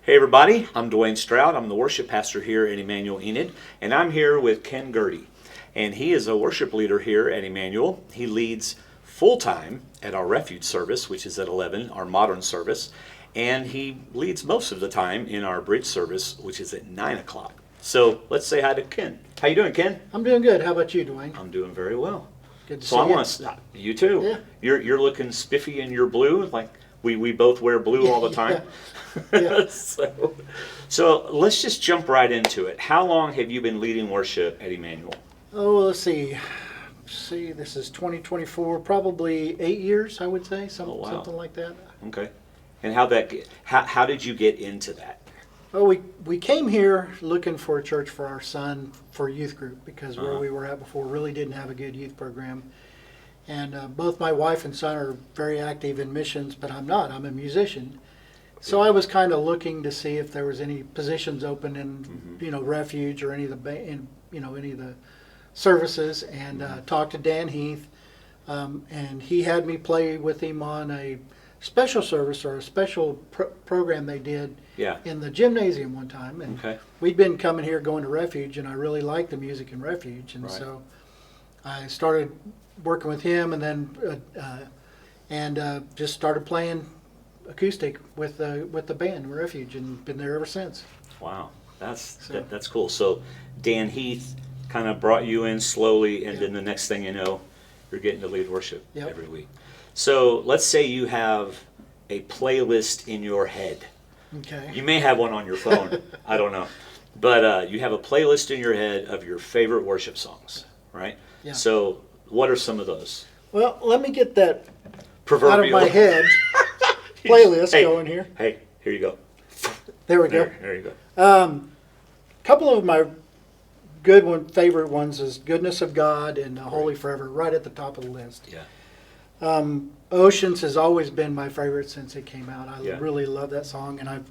Hey everybody, I'm Dwayne Stroud. I'm the worship pastor here at Emmanuel Enid, and I'm here with Ken Girty. And he is a worship leader here at Emmanuel. He leads full-time at our refuge service, which is at 11, our modern service, and he leads most of the time in our bridge service, which is at 9 o'clock. So let's say hi to Ken. How you doing, Ken? I'm doing good. How about you, Dwayne? I'm doing very well. Good to So see I you. want to stop. You too. Yeah. You're looking spiffy in your blue, like we both wear blue all the time. Yeah. So let's just jump right into it. How long have you been leading worship at Emmanuel? Oh, let's see. This is 2024, probably 8 years, I would say, something like that. Okay. And how did you get into that? Oh, we came here looking for a church for our son for a youth group because where we were at before really didn't have a good youth program. And both my wife and son are very active in missions, but I'm not. I'm a musician. So I was kind of looking to see if there was any positions open in, refuge or any of the services, and talked to Dan Heath, and he had me play with him on a special service or a special program they did in the gymnasium one time. And we'd been coming here going to refuge, and I really liked the music in refuge, and so I started working with him, and then just started playing acoustic with the band Refuge, and been there ever since. Wow, that's cool. So Dan Heath kind of brought you in slowly, and then the next thing you know, you're getting to lead worship every week. So let's say you have a playlist in your head. Okay. You may have one on your phone. I don't know, but you have a playlist in your head of your favorite worship songs, right? Yeah. So what are some of those? Well, let me get that Proverbial. out of my head. Playlist going here. Hey, here you go. There we go. There you go. Couple of my favorite ones is Goodness of God and Holy Forever, right at the top of the list. Yeah. Oceans has always been my favorite since it came out. I really love that song, and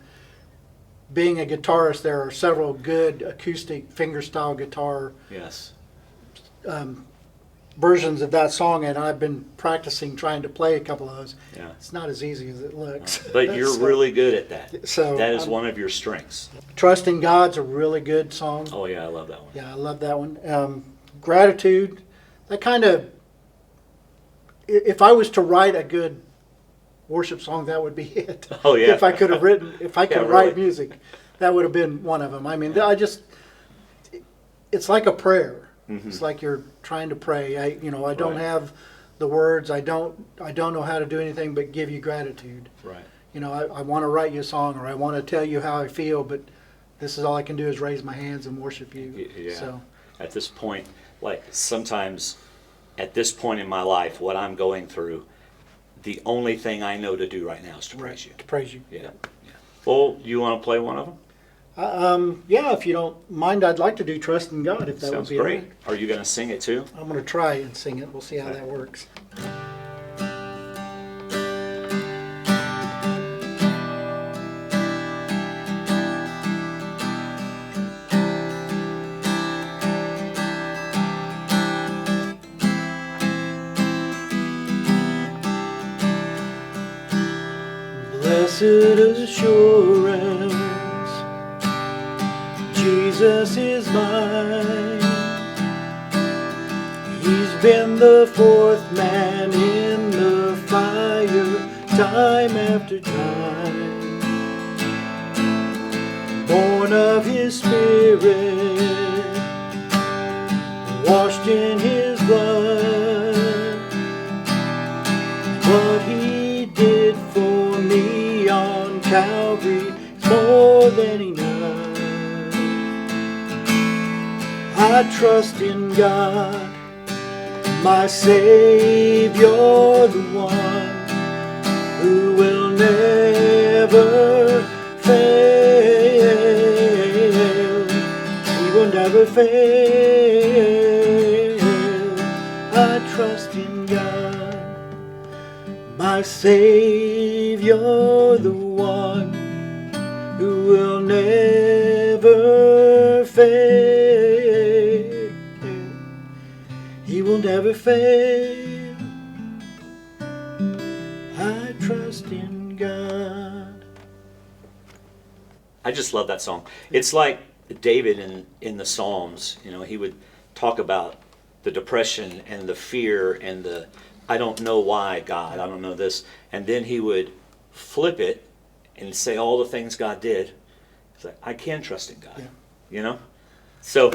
being a guitarist, there are several good acoustic fingerstyle guitar versions of that song, and I've been practicing trying to play a couple of those. Yeah. It's not as easy as it looks. But you're really good at that. So that is one of your strengths. Trusting God's a really good song. Oh yeah, I love that one. Yeah, I love that one. Gratitude, that kind of, if I was to write a good worship song, that would be it. Oh yeah. If I could write music, that would have been one of them. I mean, it's like a prayer. Mm-hmm. It's like you're trying to pray. I don't have the words. I don't know how to do anything but give you gratitude. Right. I want to write you a song, or I want to tell you how I feel, but this is all I can do is raise my hands and worship you. Yeah. So at this point, like sometimes at this point in my life, what I'm going through, the only thing I know to do right now is to praise you. To praise you. Yeah. Well, you want to play one of them? Yeah, if you don't mind, I'd like to do Trust in God, if that would be great. Right. Are you going to sing it too? I'm going to try and sing it. We'll see how that works. Blessed assurance, Jesus is mine. He's been the fourth man in the fire, time after time. Born of His Spirit, washed in His blood. What He did for me on Calvary is more than enough. I trust in God, my Savior, the one who will never fail. He will never fail. I trust in God, my Savior, the one who will never fail. He will never fail. I trust in God. I just love that song. It's like David in the Psalms. You know, he would talk about the depression and the fear and the I don't know why, God, I don't know this. And then he would flip it and say all the things God did. It's like, I can trust in God. Yeah. You know? So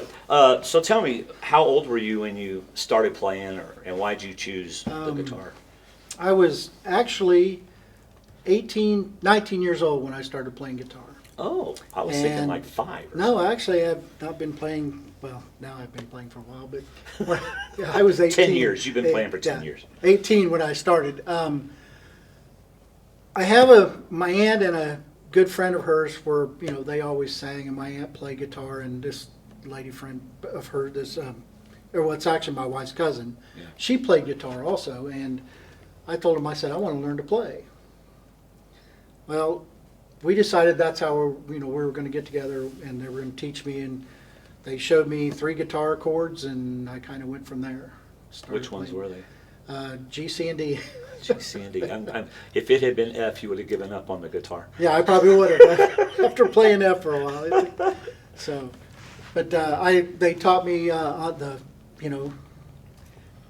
so tell me, how old were you when you started playing, and why did you choose the guitar? I was actually 19 years old when I started playing guitar. Oh, I was thinking And like 5. Or No, actually, I've not been playing. Well, now I've been playing for a while, but when I was 18. 10 years. You've been playing for 10 years. 18 when I started. I have my aunt and a good friend of hers were, they always sang, and my aunt played guitar, and this lady friend of her, it's actually my wife's cousin, Yeah. she played guitar also, and I told him, I said, I want to learn to play. Well, we decided that's how we were going to get together, and they were going to teach me, and they showed me 3 guitar chords, and I kind of went from there. Which ones were they? G, C, and D. G, C, and D. If it had been F, you would have given up on the guitar. Yeah, I probably would have after playing F for a while. So, but they taught me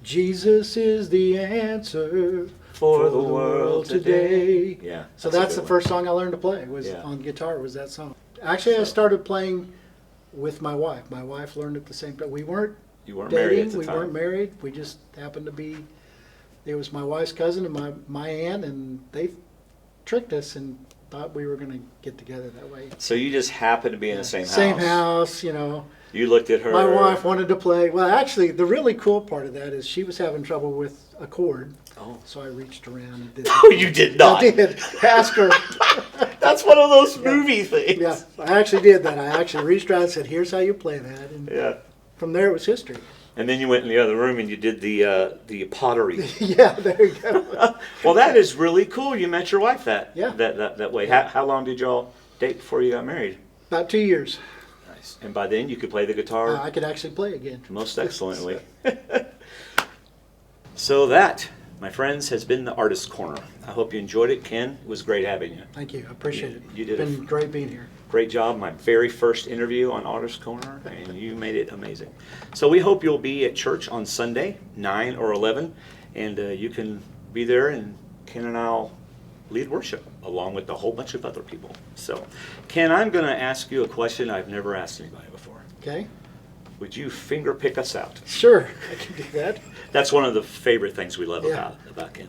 Jesus is the answer For the world today. Yeah. So that's the first song I learned to play was on guitar. Was that song? Actually, I started playing with my wife. My wife learned at the same time. We weren't You weren't dating. married at the We time. weren't married. We just happened to be. It was my wife's cousin and my aunt, and they tricked us and thought we were going to get together that way. So you just happened to be in the same house. Same house, You looked at her. My wife wanted to play. Well, actually, the really cool part of that is she was having trouble with a chord. Oh. So I reached around and did. No, you did not. I did. Ask her. That's one of those movie things. Yeah, I actually did that. I actually reached around and said, "Here's how you play that." And Yeah. from there, it was history. And then you went in the other room and you did the pottery. Yeah, there you go. Well, that is really cool. You met your wife that way. Yeah. How long did y'all date before you got married? About 2 years. Nice. And by then you could play the guitar I could actually play again. most excellently. So that, my friends, has been the Artist Corner. I hope you enjoyed it. Ken, it was great having you. Thank you. I appreciate it. You did It's been great being here. Great job. My very first interview on Artist Corner, and you made it amazing. So we hope you'll be at church on Sunday, 9 or 11, and you can be there, and Ken and I'll lead worship along with a whole bunch of other people. So, Ken, I'm going to ask you a question I've never asked anybody before. Okay. Would you finger pick us out? Sure, I can do that. That's one of the favorite things we love Yeah. about Ken.